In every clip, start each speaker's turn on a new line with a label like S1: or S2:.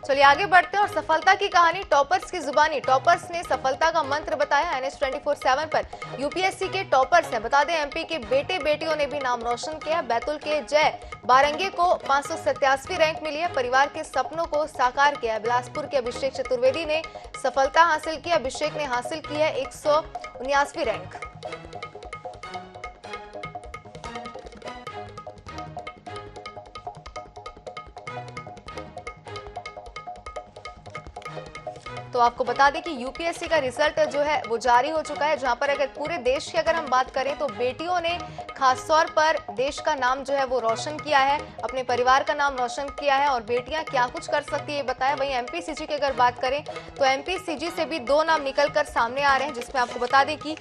S1: चलिए आगे बढ़ते हैं और सफलता की कहानी टॉपर्स की जुबानी। टॉपर्स ने सफलता का मंत्र बताया। NH 24/7 पर यूपीएससी के टॉपर्स हैं। बता दें एमपी के बेटे बेटियों ने भी नाम रोशन किया। बैतूल के जय बारंगे को 587वीं रैंक मिली है। परिवार के सपनों को साकार किया। बिलासपुर के अभिषेक चतुर्वेदी ने सफलता हासिल की। अभिषेक ने हासिल की है 179वीं रैंक। तो आपको बता दें कि यूपीएससी का रिजल्ट जो है वो जारी हो चुका है, जहां पर अगर पूरे देश की अगर हम बात करें तो बेटियों ने खास तौर पर देश का नाम जो है वो रोशन किया है, अपने परिवार का नाम रोशन किया है। और बेटियां क्या कुछ कर सकती है ये बताया। वहीं एमपीसीजी की अगर बात करें तो एमपीसीजी से भी 2 नाम निकलकर सामने आ रहे हैं, जिसमें आपको बता दें कि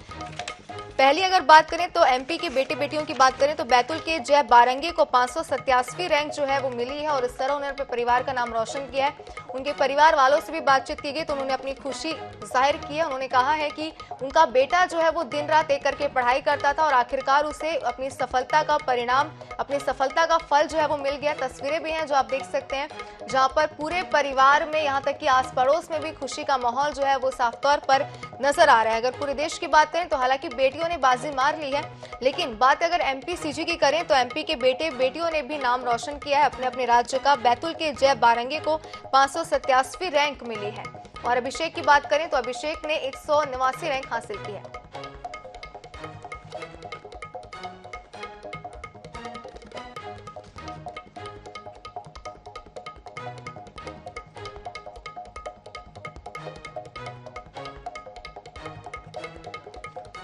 S1: पहली अगर बात करें तो एमपी के बेटे बेटियों की बात करें तो बैतूल के जय बारंगे को 587वीं रैंक जो है वो मिली है और इस तरह उन्होंने अपने परिवार का नाम रोशन किया है। उनके परिवार वालों से भी बातचीत की गई तो उन्होंने अपनी खुशी जाहिर की है। उन्होंने कहा है कि उनका बेटा जो है वो दिन रात एक करके पढ़ाई करता था और आखिरकार उसे अपनी सफलता का परिणाम, अपनी सफलता का फल जो है वो मिल गया। तस्वीरें भी हैं जो आप देख सकते हैं, जहां पर पूरे परिवार में यहाँ तक कि आस पड़ोस में भी खुशी का माहौल जो है वो साफ तौर पर नजर आ रहा है। अगर पूरे देश की बात करें तो हालांकि बेटियों ने बाजी मार ली है, लेकिन बात अगर एमपीसीजी की करें तो एमपी के बेटे बेटियों ने भी नाम रोशन किया है अपने अपने राज्य का। बैतूल के जय बारंगे को 587वीं रैंक मिली है। और अभिषेक की बात करें तो अभिषेक ने 189 रैंक हासिल की है।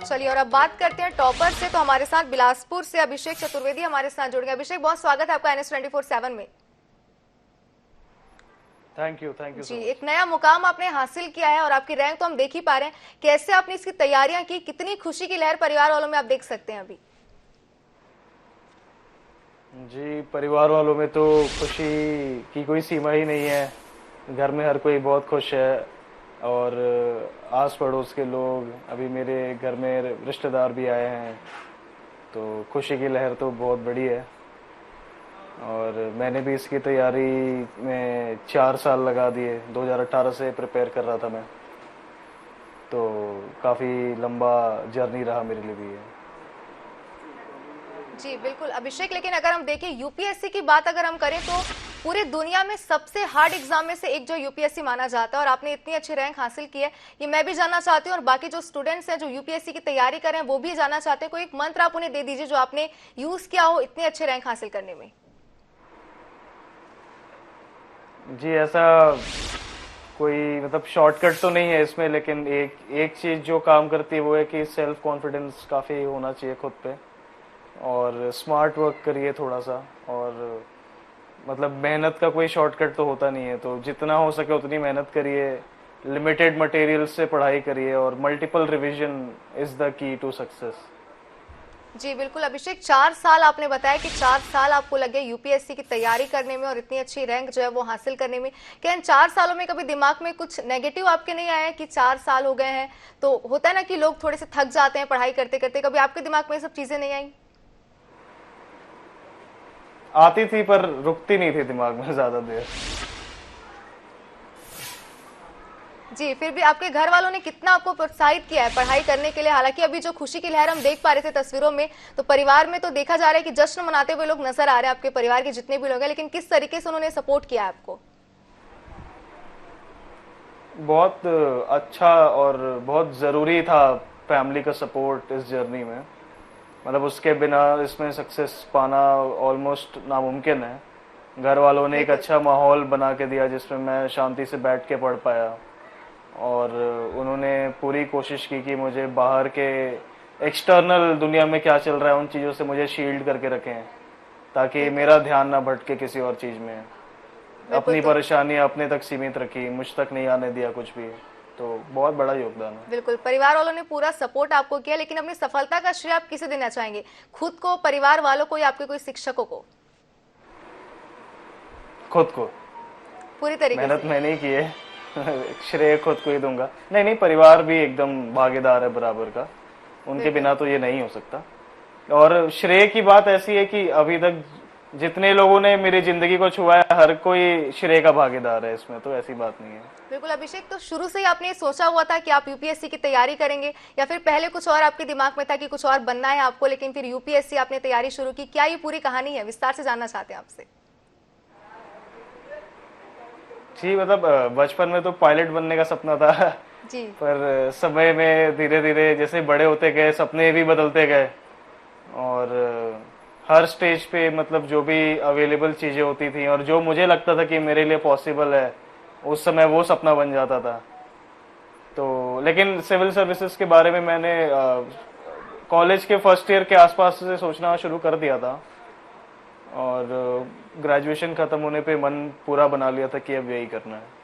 S1: चलिए और अब बात करते हैं टॉपर से। तो हमारे साथ बिलासपुर से अभिषेक चतुर्वेदी हमारे साथ जुड़ गए। अभिषेक, बहुत स्वागत है आपका NH 24/7 में।
S2: थैंक यू
S1: जी, एक नया मुकाम आपने हासिल किया है और आपकी रैंक तो हम देख ही पा रहे हैं। कैसे आपने इसकी तैयारियां की, कितनी खुशी की लहर परिवार वालों में आप देख सकते हैं अभी?
S2: जी, परिवार वालों में तो खुशी की कोई सीमा ही नहीं है। घर में हर कोई बहुत खुश है और आस पड़ोस के लोग, अभी मेरे घर में रिश्तेदार भी आए हैं, तो खुशी की लहर तो बहुत बड़ी है। और मैंने भी इसकी तैयारी में 4 साल लगा दिए। 2018 से प्रिपेयर कर रहा था मैं, तो काफ़ी लंबा जर्नी रहा मेरे लिए भी है।
S1: जी बिल्कुल अभिषेक, लेकिन अगर हम देखें यूपीएससी की बात अगर हम करें तो पूरी दुनिया में सबसे हार्ड एग्जाम में से एक जो यूपीएससी माना जाता है और आपने इतनी अच्छी रैंक हासिल की है, ये मैं भी जानना चाहती हूँ और बाकी जो स्टूडेंट्स हैं जो यूपीएससी की तैयारी कर रहे हैं वो भी जानना चाहते हैं। कोई एक मंत्र आप उन्हें दे दीजिए जो आपने यूज किया हो इतनी अच्छी रैंक हासिल करने में।
S2: जी, ऐसा कोई मतलब शॉर्टकट तो नहीं है इसमें, लेकिन एक चीज़ जो काम करती है वो है कि सेल्फ कॉन्फिडेंस काफ़ी होना चाहिए खुद पे और स्मार्ट वर्क करिए थोड़ा सा। और मतलब मेहनत का कोई शॉर्टकट तो होता नहीं है, तो जितना हो सके उतनी मेहनत करिए, लिमिटेड मटेरियल से पढ़ाई करिए और multiple revision is the key to success.
S1: जी बिल्कुल अभिषेक, 4 साल आपने बताया कि 4 साल आपको लगे यूपीएससी की तैयारी करने में और इतनी अच्छी रैंक जो है वो हासिल करने में। क्या इन 4 सालों में कभी दिमाग में कुछ नेगेटिव आपके नहीं आया कि 4 साल हो गए हैं, तो होता है ना कि लोग थोड़े से थक जाते हैं पढ़ाई करते करते, कभी आपके दिमाग में ये सब चीजें नहीं आई?
S2: आती थी पर रुकती नहीं थी दिमाग में ज्यादा देर।
S1: जी, फिर भी आपके घर वालों ने कितना आपको प्रोत्साहित किया है पढ़ाई करने के लिए? हालांकि अभी जो खुशी की लहर हम देख पा रहे थे तस्वीरों में, तो परिवार में तो देखा जा रहा है कि जश्न मनाते हुए लोग नजर आ रहे हैं, आपके परिवार के जितने भी लोग हैं, लेकिन किस तरीके से उन्होंने सपोर्ट किया आपको?
S2: बहुत अच्छा और बहुत ज़रूरी था फैमिली का सपोर्ट इस जर्नी में। मतलब उसके बिना इसमें सक्सेस पाना ऑलमोस्ट नामुमकिन है। घर वालों ने एक अच्छा माहौल बना के दिया जिसमें मैं शांति से बैठ के पढ़ पाया और उन्होंने पूरी कोशिश की कि मुझे बाहर के एक्सटर्नल दुनिया में क्या चल रहा है उन चीज़ों से मुझे शील्ड करके रखें, ताकि मेरा ध्यान ना भटके किसी और चीज़ में। अपनी परेशानी अपने तक सीमित रखी, मुझ तक नहीं आने दिया कुछ भी, तो बहुत बड़ा योगदान है।
S1: बिल्कुल, परिवार वालों ने पूरा सपोर्ट आपको किया, लेकिन अपनी सफलता का श्रेय आप किसे देना चाहेंगे? खुद को, परिवार वालों को या आपके कोई शिक्षकों को?
S2: खुद को।
S1: पूरी तरीके
S2: मेहनत मैंने ही की है श्रेय खुद को ही दूंगा। नहीं, परिवार भी एकदम भागीदार है बराबर का, उनके बिना तो ये नहीं हो सकता। और श्रेय की बात ऐसी है कि अभी तक जितने लोगों ने मेरी जिंदगी को छुआ है, हर कोई श्रेय का भागीदार है इसमें, तो ऐसी बात नहीं है।
S1: बिल्कुल अभिषेक, तो शुरू से ही आपने सोचा हुआ था कि आप यूपीएससी की तैयारी करेंगे, या फिर पहले कुछ और आपके दिमाग में था कि कुछ और बनना है आपको, लेकिन फिर यूपीएससी आपने तैयारी शुरू की? क्या ये पूरी कहानी है, विस्तार से जानना चाहते हैं आपसे।
S2: जी मतलब बचपन में तो पायलट बनने का सपना था।
S1: जी।
S2: पर समय में धीरे धीरे जैसे बड़े होते गए सपने भी बदलते गए, और हर स्टेज पे मतलब जो भी अवेलेबल चीजें होती थी और जो मुझे लगता था कि मेरे लिए पॉसिबल है, उस समय वो सपना बन जाता था। तो लेकिन सिविल सर्विसेज के बारे में मैंने कॉलेज के फर्स्ट ईयर के आसपास से सोचना शुरू कर दिया था, और ग्रेजुएशन खत्म होने पे मन पूरा बना लिया था कि अब यही करना है।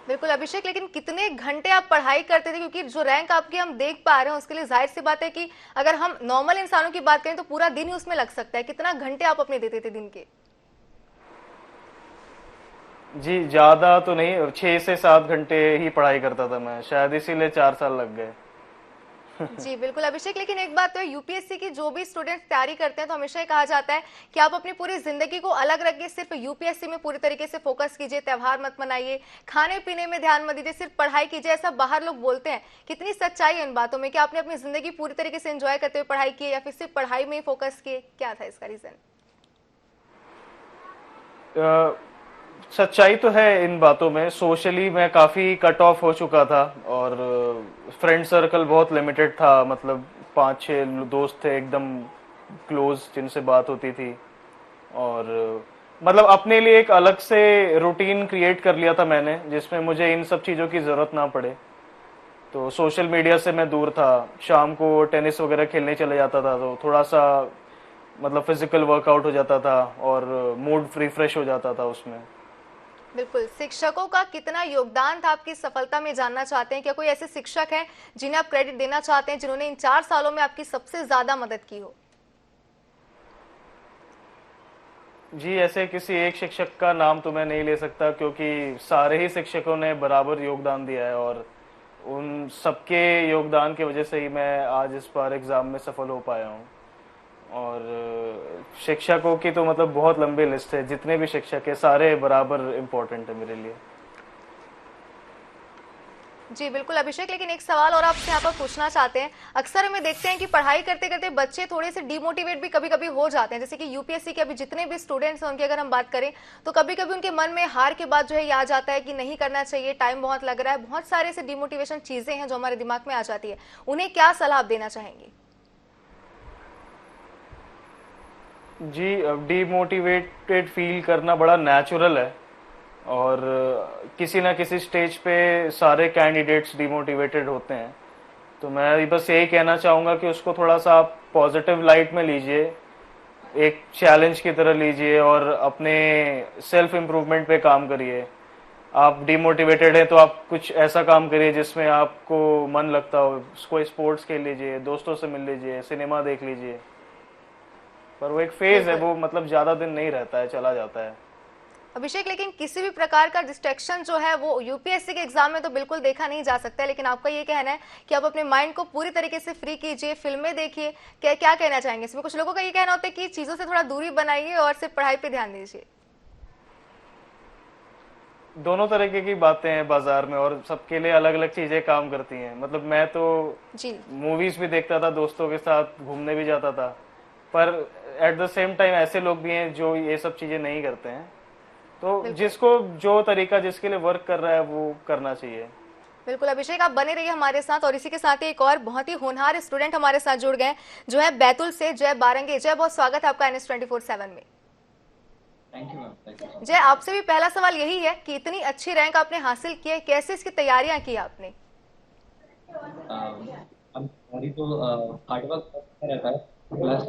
S1: बिल्कुल अभिषेक, लेकिन कितने घंटे आप पढ़ाई करते थे? क्योंकि जो रैंक आपकी हम देख पा रहे हैं उसके लिए जाहिर सी बात है कि अगर हम नॉर्मल इंसानों की बात करें तो पूरा दिन ही उसमें लग सकता है। कितना घंटे आप अपने देते थे दिन के?
S2: जी ज्यादा तो नहीं, 6 से 7 घंटे ही पढ़ाई करता था मैं, शायद इसीलिए 4 साल लग गए।
S1: जी बिल्कुल अभिषेक, लेकिन एक बात तो है, यूपीएससी की जो भी स्टूडेंट्स तैयारी करते हैं तो हमेशा ही कहा जाता है कि आप अपनी पूरी जिंदगी को अलग रखिए, सिर्फ यूपीएससी में पूरी तरीके से फोकस कीजिए, त्योहार मत मनाइए, खाने पीने में ध्यान मत दीजिए, सिर्फ पढ़ाई कीजिए, ऐसा बाहर लोग बोलते हैं। कितनी सच्चाई है इन बातों में? कि आपने अपनी जिंदगी पूरी तरीके से एंजॉय करते हुए पढ़ाई की, या फिर सिर्फ पढ़ाई में ही फोकस किए? क्या था इसका रीजन?
S2: सच्चाई तो है इन बातों में। सोशली मैं काफी कट ऑफ हो चुका था, और फ्रेंड सर्कल बहुत लिमिटेड था, मतलब 5-6 दोस्त थे एकदम क्लोज जिनसे बात होती थी, और मतलब अपने लिए एक अलग से रूटीन क्रिएट कर लिया था मैंने, जिसमें मुझे इन सब चीजों की जरूरत ना पड़े। तो सोशल मीडिया से मैं दूर था, शाम को टेनिस वगैरह खेलने चले जाता था, तो थोड़ा सा मतलब फिजिकल वर्कआउट हो जाता था और मूड रिफ्रेश हो जाता था उसमें।
S1: बिल्कुल, शिक्षकों का कितना योगदान था आपकी सफलता में, जानना चाहते हैं? क्या कोई ऐसे शिक्षक हैं जिन्हें आप क्रेडिट देना चाहते हैं, जिन्होंने इन 4 सालों में आपकी सबसे ज्यादा मदद की हो?
S2: जी ऐसे किसी एक शिक्षक का नाम तो मैं नहीं ले सकता, क्योंकि सारे ही शिक्षकों ने बराबर योगदान दिया है, और उन सबके योगदान की वजह से ही मैं आज इस बार एग्जाम में सफल हो पाया हूँ। और शिक्षकों की तो मतलब बहुत लंबी लिस्ट है, जितने भी शिक्षक है सारे बराबर इम्पोर्टेंट है मेरे लिए।
S1: जी बिल्कुल अभिषेक, लेकिन एक सवाल और आपसे यहाँ पर पूछना चाहते हैं। अक्सर हमें देखते हैं कि पढ़ाई करते करते बच्चे थोड़े से डिमोटिवेट भी कभी कभी हो जाते हैं, जैसे कि यूपीएससी के अभी जितने भी स्टूडेंट्स हैं उनकी अगर हम बात करें तो कभी कभी उनके मन में हार के बाद जो है ये आ जाता है कि नहीं करना चाहिए, टाइम बहुत लग रहा है, बहुत सारे ऐसे डिमोटिवेशन चीजें हैं जो हमारे दिमाग में आ जाती है। उन्हें क्या सलाह आप देना चाहेंगे?
S2: जी अब डीमोटिवेटेड फील करना बड़ा नेचुरल है, और किसी ना किसी स्टेज पे सारे कैंडिडेट्स डिमोटिवेटेड होते हैं। तो मैं बस यही कहना चाहूँगा कि उसको थोड़ा सा आप पॉजिटिव लाइट में लीजिए, एक चैलेंज की तरह लीजिए, और अपने सेल्फ इम्प्रूवमेंट पे काम करिए। आप डिमोटिवेटेड हैं तो आप कुछ ऐसा काम करिए जिसमें आपको मन लगता हो, कोई स्पोर्ट्स खेल लीजिए, दोस्तों से मिल लीजिए, सिनेमा देख लीजिए। पर वो एक फेज है,
S1: बिल्कुल
S2: वो मतलब ज्यादा दिन नहीं रहता है, चला जाता है।
S1: अभिषेक, लेकिन किसी भी प्रकार का डिस्ट्रैक्शन जो है वो यूपीएससी के एग्जाम में तो बिल्कुल देखा नहीं जा सकता है, लेकिन आपका ये कहना है कि आप अपने माइंड को पूरी तरीके से फ्री कीजिए, फिल्में देखिए। क्या क्या कहना चाहेंगे इसमें? कुछ लोगों का ये कहना होता है कि चीजों से थोड़ा दूरी बनाइए और सिर्फ पढ़ाई पे ध्यान दीजिए।
S2: दोनों तरीके की बातें हैं बाजार में, और सबके लिए अलग अलग चीजें काम करती हैं। मतलब मैं तो
S1: जी
S2: मूवीज भी देखता था, दोस्तों के साथ घूमने भी जाता था, पर एट द सेम टाइम ऐसे लोग भी हैं जो ये सब चीजें नहीं करते हैं। तो
S1: बिल्कुल
S2: जिसको जो तरीका जिसके लिए वर्क कर रहा है वो करना चाहिए।
S1: बिल्कुल अभिषेक, आप बने रहिए हमारे साथ। और इसी के साथ ही एक और बहुत ही होनहार स्टूडेंट हमारे साथ जुड़ गए जो है बैतूल से, जय बारंगे। जय, बहुत स्वागत है आपका NS 24/7 में।
S3: Thank you ma'am, thank you.
S1: जय, आपसे भी पहला सवाल यही है कि इतनी अच्छी रैंक आपने हासिल की है, कैसे इसकी तैयारियां की आपने?
S3: हमारी तो हार्ड वर्क रहता है, प्लस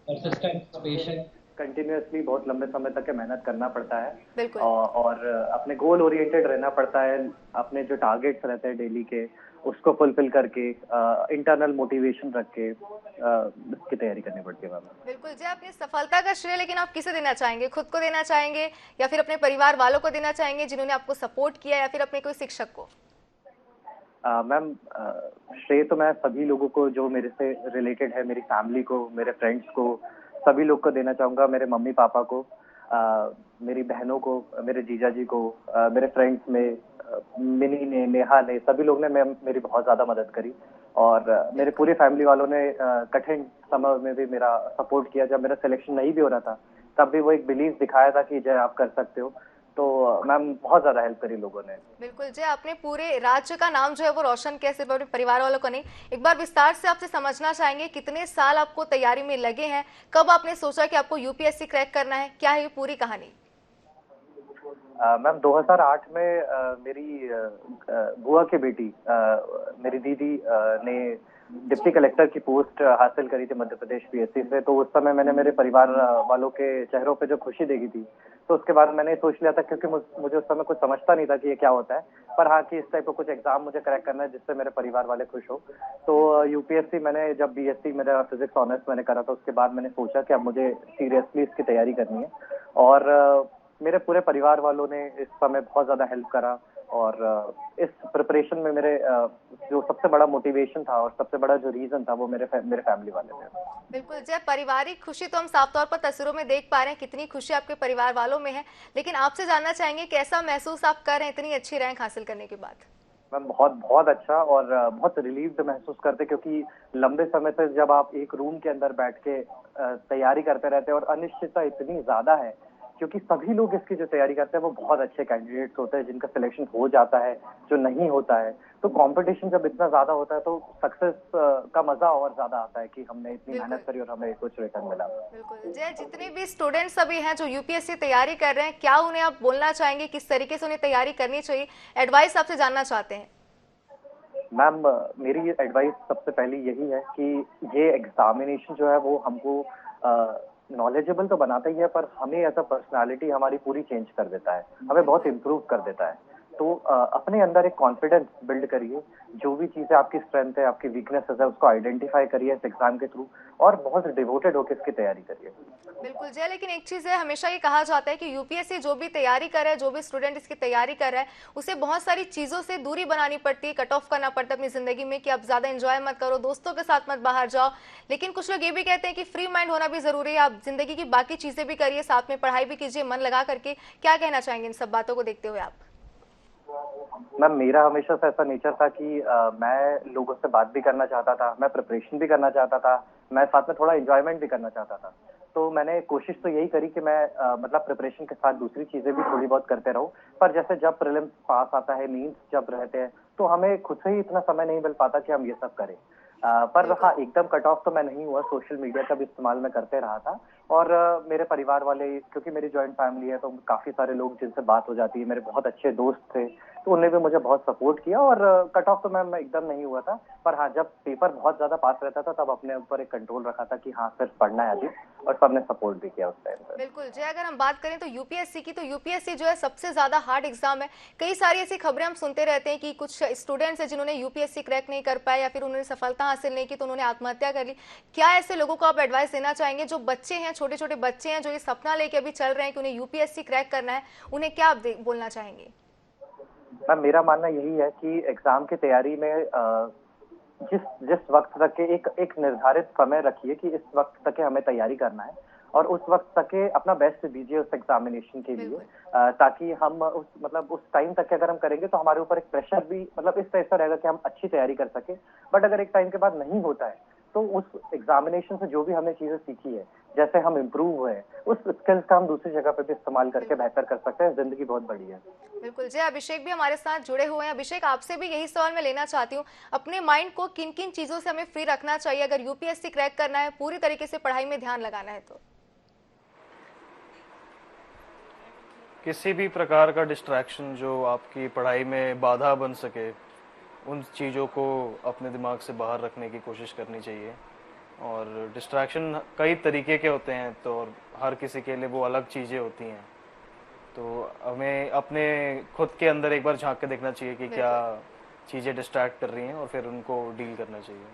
S3: परसिस्टेंस, पेशेंस, कंटिन्यूअसली बहुत लंबे समय तक मेहनत करना पड़ता है।
S1: बिल्कुल
S3: और अपने गोल ओरिएंटेड रहना पड़ता है। अपने जो टारगेट्स रहते हैं डेली के, उसको फुलफिल करके इंटरनल मोटिवेशन रख के इसकी तैयारी करनी पड़ती है मैम।
S1: बिल्कुल जय, अपनी सफलता का श्रेय लेकिन आप किसे देना चाहेंगे? खुद को देना चाहेंगे, या फिर अपने परिवार वालों को देना चाहेंगे जिन्होंने आपको सपोर्ट किया, या फिर अपने कोई शिक्षक को?
S3: मैम, श्रेय तो मैं सभी लोगों को जो मेरे से रिलेटेड है, मेरी फैमिली को, मेरे फ्रेंड्स को, सभी लोग को देना चाहूंगा, मेरे मम्मी पापा को, मेरी बहनों को, मेरे जीजा जी को, मेरे फ्रेंड्स में मिनी ने, नेहा ने, सभी लोग ने मेरी बहुत ज्यादा मदद करी। और मेरे पूरे फैमिली वालों ने कठिन समय में भी मेरा सपोर्ट किया। जब मेरा सिलेक्शन नहीं भी हो रहा था तब भी वो एक बिलीव दिखाया था कि जय आप कर सकते हो। तो मैम बहुत ज्यादा हेल्प करी लोगों ने।
S1: बिल्कुल जय, आपने पूरे राज्य का नाम जो है वो रोशन किया, सिर्फ अपने परिवार वालों को नहीं। एक बार विस्तार से आपसे समझना चाहेंगे कितने साल आपको तैयारी में लगे हैं, कब आपने सोचा कि आपको यूपीएससी क्रैक करना है, क्या है ये पूरी कहानी?
S3: मैम 2008 में मेरी बुआ की बेटी मेरी दीदी ने डिप्टी कलेक्टर की पोस्ट हासिल करी थी मध्य प्रदेश पीएससी से। तो उस समय मैंने मेरे परिवार वालों के चेहरों पे जो खुशी देखी थी, तो उसके बाद मैंने सोच लिया था, क्योंकि मुझे उस समय कुछ समझता नहीं था कि ये क्या होता है, पर हाँ कि इस टाइप का कुछ एग्जाम मुझे क्रैक करना है जिससे मेरे परिवार वाले खुश हो। तो यूपीएससी मैंने जब बीएससी मेरा फिजिक्स ऑनर्स मैंने करा था, उसके बाद मैंने सोचा कि अब मुझे सीरियसली इसकी तैयारी करनी है। और मेरे पूरे परिवार वालों ने इस समय बहुत ज्यादा हेल्प करा। और इस प्रिपरेशन में मेरे जो सबसे बड़ा मोटिवेशन था और सबसे बड़ा जो रीजन था वो मेरे फैमिली वाले थे।
S1: बिल्कुल जय, पारिवारिक खुशी तो हम साफ तौर पर तस्वीरों में देख पा रहे हैं, कितनी खुशी आपके परिवार वालों में है। लेकिन आपसे जानना चाहेंगे कैसा महसूस आप कर रहे हैं इतनी अच्छी रैंक हासिल करने के बाद?
S3: मैम बहुत बहुत अच्छा और बहुत रिलीव्ड महसूस करते, क्योंकि लंबे समय से जब आप एक रूम के अंदर बैठ के तैयारी करते रहते हैं और अनिश्चितता इतनी ज्यादा है, क्योंकि सभी लोग इसकी जो तैयारी करते हैं वो बहुत अच्छे कैंडिडेट्स होते हैं जिनका सिलेक्शन हो जाता है, जो नहीं होता है। तो कंपटीशन जब इतना ज्यादा होता है तो सक्सेस का मजा और ज्यादा आता है कि हमने इतनी मेहनत करी और हमें कुछ रिटर्न मिला।
S1: बिल्कुल जय, जितने भी स्टूडेंट्स अभी हैं जो यूपीएससी तैयारी कर रहे हैं, क्या उन्हें आप बोलना चाहेंगे, किस तरीके से उन्हें तैयारी करनी चाहिए, एडवाइस आपसे जानना चाहते हैं?
S3: मैम मेरी एडवाइस सबसे पहली यही है कि ये एग्जामिनेशन जो है वो हमको नॉलेजेबल तो बनाता ही है, पर हमें एज अ पर्सनालिटी हमारी पूरी चेंज कर देता है, हमें बहुत इम्प्रूव कर देता है। तो अपने अंदर एक कॉन्फिडेंस बिल्ड करिए, जो भी चीजें आपकी स्ट्रेंथ है, आपकी वीकनेसेस है, उसको आइडेंटिफाई करिए इस एग्जाम के थ्रू और बहुत डिवोटेड होकर इसकी तैयारी करिए।
S1: बिल्कुल जय, लेकिन एक चीज है, हमेशा ये कहा जाता है कि यूपीएससी जो भी तैयारी कर रहा है, जो भी स्टूडेंट इसकी तैयारी कर रहा है, उसे बहुत सारी चीजों से दूरी बनानी पड़ती है, कट ऑफ करना पड़ता है अपनी जिंदगी में कि आप ज्यादा एंजॉय मत करो, दोस्तों के साथ मत बाहर जाओ। लेकिन कुछ लोग ये भी कहते हैं कि फ्री माइंड होना भी जरूरी है, आप जिंदगी की बाकी चीजें भी करिए, साथ में पढ़ाई भी कीजिए मन लगा करके। क्या कहना चाहेंगे इन सब बातों को देखते हुए आप?
S3: मैम मेरा हमेशा से ऐसा नेचर था कि मैं लोगों से बात भी करना चाहता था, मैं प्रिपरेशन भी करना चाहता था, मैं साथ में थोड़ा एंजॉयमेंट भी करना चाहता था। तो मैंने कोशिश तो यही करी कि मैं मतलब प्रिपरेशन के साथ दूसरी चीजें भी थोड़ी बहुत करते रहूं। पर जैसे जब प्रीलिम्स पास आता है, मींस जब रहते हैं, तो हमें खुद से ही इतना समय नहीं मिल पाता कि हम ये सब करें। पर हाँ, एकदम कट ऑफ तो मैं नहीं हुआ, सोशल मीडिया का भी इस्तेमाल मैं करते रहा था। और मेरे परिवार वाले, क्योंकि मेरी जॉइंट फैमिली है, तो काफी सारे लोग जिनसे बात हो जाती है, मेरे बहुत अच्छे दोस्त थे, तो उन्होंने भी मुझे बहुत सपोर्ट किया। और कट ऑफ तो मैं एकदम नहीं हुआ था, पर हाँ जब पेपर बहुत ज्यादा पास रहता था तब अपने ऊपर एक कंट्रोल रखा था कि हाँ सिर्फ पढ़ना है अभी, और सबने सपोर्ट भी किया उस टाइम पर।
S1: बिल्कुल जय, अगर हम बात करें तो यूपीएससी की, तो यूपीएससी जो है सबसे ज्यादा हार्ड एग्जाम है। कई सारी ऐसी खबरें हम सुनते रहते हैं कि कुछ स्टूडेंट्स हैं जिन्होंने यूपीएससी क्रैक नहीं कर पाए या फिर उन्होंने सफलता हासिल नहीं की तो उन्होंने आत्महत्या कर ली। क्या ऐसे लोगों को आप एडवाइस देना चाहेंगे जो बच्चे हैं, छोटे छोटे बच्चे हैं, जो ये सपना लेके अभी चल रहे हैं कि उन्हें यूपीएससी क्रैक करना है, उन्हें क्या आप बोलना चाहेंगे?
S3: मैम मेरा मानना यही है कि एग्जाम की तैयारी में जिस वक्त तक के एक निर्धारित समय रखिए कि इस वक्त तक के हमें तैयारी करना है, और उस वक्त तक के अपना बेस्ट दीजिए उस एग्जामिनेशन के लिए, ताकि हम उस टाइम तक के अगर हम करेंगे तो हमारे ऊपर एक प्रेशर भी इस तरह से रहेगा कि हम अच्छी तैयारी कर सके। बट अगर एक टाइम के बाद नहीं होता है तो उस एग्जामिनेशन से जो भी हमने चीजें सीखी है, जैसे हम इम्प्रूव हुए, उस स्किल्स का हम दूसरी जगह पे भी इस्तेमाल करके बेहतर कर सकते हैं। जिंदगी बहुत बड़ी है।
S1: बिल्कुल जय, अभिषेक भी हमारे साथ जुड़े हुए हैं। अभिषेक, आपसे भी यही सवाल मैं लेना चाहती हूँ, अपने माइंड को किन किन चीजों से हमें फ्री रखना चाहिए अगर यूपीएससी क्रैक करना है, पूरी तरीके से पढ़ाई में ध्यान लगाना है तो?
S2: किसी भी प्रकार का डिस्ट्रैक्शन जो आपकी पढ़ाई में बाधा बन सके, उन चीज़ों को अपने दिमाग से बाहर रखने की कोशिश करनी चाहिए। और डिस्ट्रैक्शन कई तरीके के होते हैं, तो हर किसी के लिए वो अलग चीज़ें होती हैं। तो हमें अपने खुद के अंदर एक बार झांक के देखना चाहिए कि क्या चीज़ें डिस्ट्रैक्ट कर रही हैं और फिर उनको डील करना चाहिए।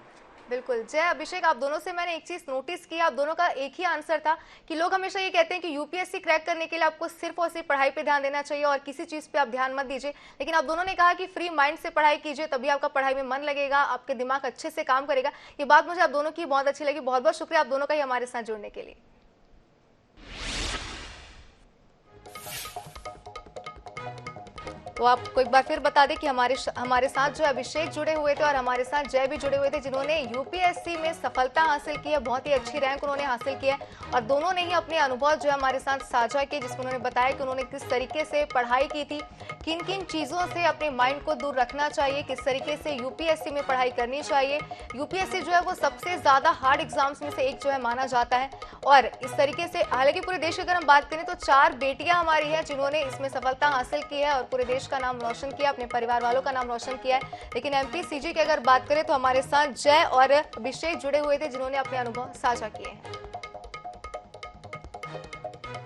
S1: बिल्कुल जय, अभिषेक आप दोनों से मैंने एक चीज नोटिस की, आप दोनों का एक ही आंसर था कि लोग हमेशा ये कहते हैं कि यूपीएससी क्रैक करने के लिए आपको सिर्फ और सिर्फ पढ़ाई पे ध्यान देना चाहिए और किसी चीज पे आप ध्यान मत दीजिए। लेकिन आप दोनों ने कहा कि फ्री माइंड से पढ़ाई कीजिए, तभी आपका पढ़ाई में मन लगेगा, आपके दिमाग अच्छे से काम करेगा। ये बात मुझे आप दोनों की बहुत अच्छी लगी। बहुत बहुत शुक्रिया आप दोनों का ही हमारे साथ जुड़ने के लिए। तो आपको एक बार फिर बता दें कि हमारे साथ जो अभिषेक जुड़े हुए थे और हमारे साथ जय भी जुड़े हुए थे, जिन्होंने यूपीएससी में सफलता हासिल की है, बहुत ही अच्छी रैंक उन्होंने हासिल की है और दोनों ने ही अपने अनुभव जो है हमारे साथ साझा किए, जिसमें उन्होंने बताया कि उन्होंने किस तरीके से पढ़ाई की थी, किन किन चीज़ों से अपने माइंड को दूर रखना चाहिए, किस तरीके से यूपीएससी में पढ़ाई करनी चाहिए। यूपीएससी जो है वो सबसे ज़्यादा हार्ड एग्जाम्स में से एक जो है माना जाता है और इस तरीके से हालांकि पूरे देश की अगर हम बात करें तो 4 बेटियां हमारी हैं जिन्होंने इसमें सफलता हासिल की है और पूरे देश का नाम रोशन किया, अपने परिवार वालों का नाम रोशन किया है। लेकिन एमपीसीजी की अगर बात करें तो हमारे साथ जय और अभिषेक जुड़े हुए थे, जिन्होंने अपने अनुभव साझा किए हैं।